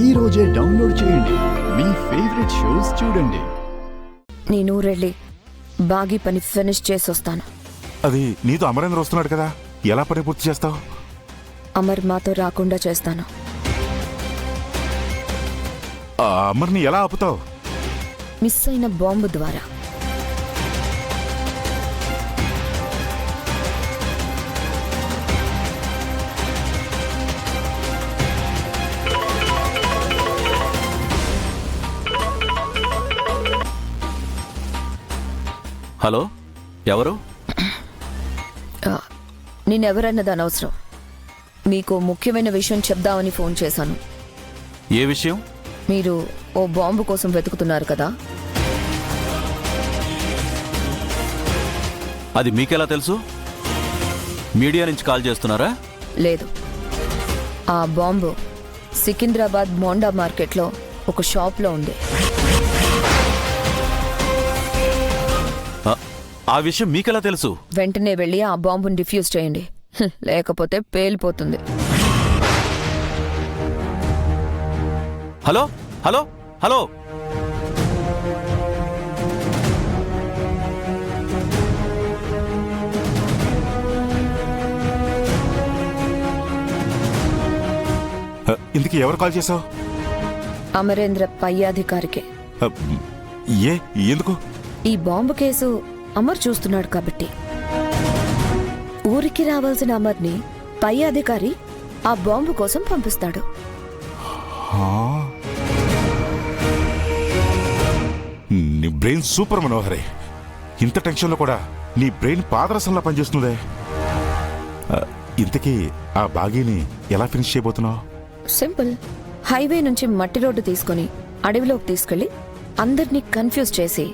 ఈ రోజే డౌన్లోడ్ చేయండి. మీ ఫేవరెట్ షోస్ చూడండి. నేను రెళ్ళి బాగి పని ఫినిష్ చేసి వస్తాను. అది నీతో అమరేంద్ర వస్తున్నాడు కదా, ఎలా పని పూర్తి చేస్తావు? అమర్ మాతో రాకుండా చేస్తాను. అమర్ని ఎలా ఆపుతావు? మిస్ అయిన బాంబు ద్వారా. హలో, ఎవరు? నేనెవరన్నది అనవసరం. మీకు ముఖ్యమైన విషయం చెప్దామని ఫోన్ చేశాను. ఏ విషయం? మీరు ఓ బాంబు కోసం వెతుకుతున్నారు కదా. అది మీకెలా తెలుసు? మీడియా నుంచి కాల్ చేస్తున్నారా? లేదు, ఆ బాంబు సికింద్రాబాద్ మోండా మార్కెట్లో ఒక షాప్లో ఉంది. ఆ విషయం మీకెలా తెలుసు? వెంటనే వెళ్ళి ఆ బాంబుని డిఫ్యూజ్ చేయండి, లేకపోతే పేలిపోతుంది. హలో హలో హలో, ఇందుకు ఎవరు కాల్ చేశావు? అమరేంద్ర పై అధికారికే. ఎందుకు? ఈ బాంబు కేసు అమర్ చూస్తున్నాడు కాబట్టి. ఊరికి రావాల్సిన అమర్ని పై అధికారి ఆ బాంబు కోసం పంపిస్తాడు. నీ బ్రెయిన్ సూపర్ మనోహరే. ఇంత టెన్షన్లో కూడా నీ బ్రెయిన్ పాదరసంలా పనిచేస్తుందే. ఇంతకీ ఆ బాగీని ఎలా ఫినిష్ చేయబోతున్నావు? సింపుల్. హైవే నుంచి మట్టి రోడ్డు తీసుకుని అడవిలోకి తీసుకెళ్లి అందరినీ కన్ఫ్యూజ్ చేసి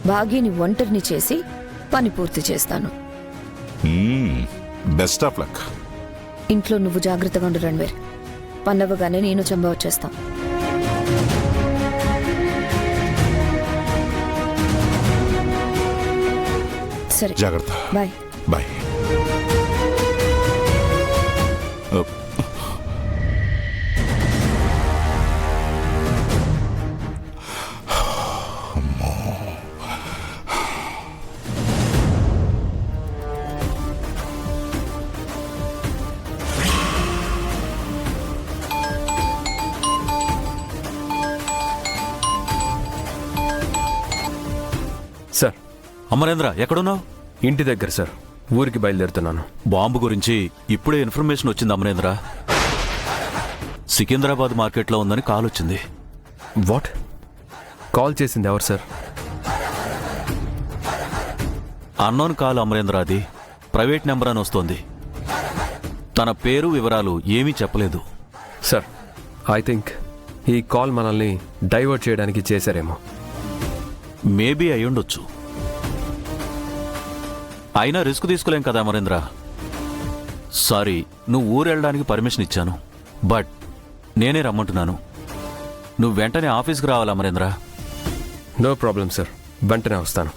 బాగీని ఒంటరిని చేసి పని పూర్తి చేస్తాను. Best of luck. ఇంట్లో నువ్వు జాగ్రత్తగా ఉండు రణ్వీర్. పన్నవగానే నేను చంబా వచ్చేస్తాం. సరే, జాగ్రత్త. Bye bye. సార్, అమరేంద్ర ఎక్కడున్నావు? ఇంటి దగ్గర సార్. ఊరికి బయలుదేరుతున్నాను. బాంబు గురించి ఇప్పుడే ఇన్ఫర్మేషన్ వచ్చింది అమరేంద్ర. సికింద్రాబాద్ మార్కెట్లో ఉందని కాల్ వచ్చింది. వాట్? కాల్ చేసింది ఎవరు సార్? Unknown call Amarendra. అది ప్రైవేట్ నెంబర్ అని వస్తోంది. తన పేరు వివరాలు ఏమీ చెప్పలేదు. సార్, ఐ థింక్ ఈ కాల్ మనల్ని డైవర్ట్ చేయడానికి చేశారేమో. మేబీ అయ్యుండొచ్చు. అయినా రిస్క్ తీసుకోలేం కదా అమరేంద్ర. సారీ, నువ్వు ఊరు వెళ్ళడానికి పర్మిషన్ ఇచ్చాను, బట్ నేనే రమ్మంటున్నాను. నువ్వు వెంటనే ఆఫీస్కి రావాలి అమరేంద్ర. నో ప్రాబ్లం సార్, వెంటనే వస్తాను.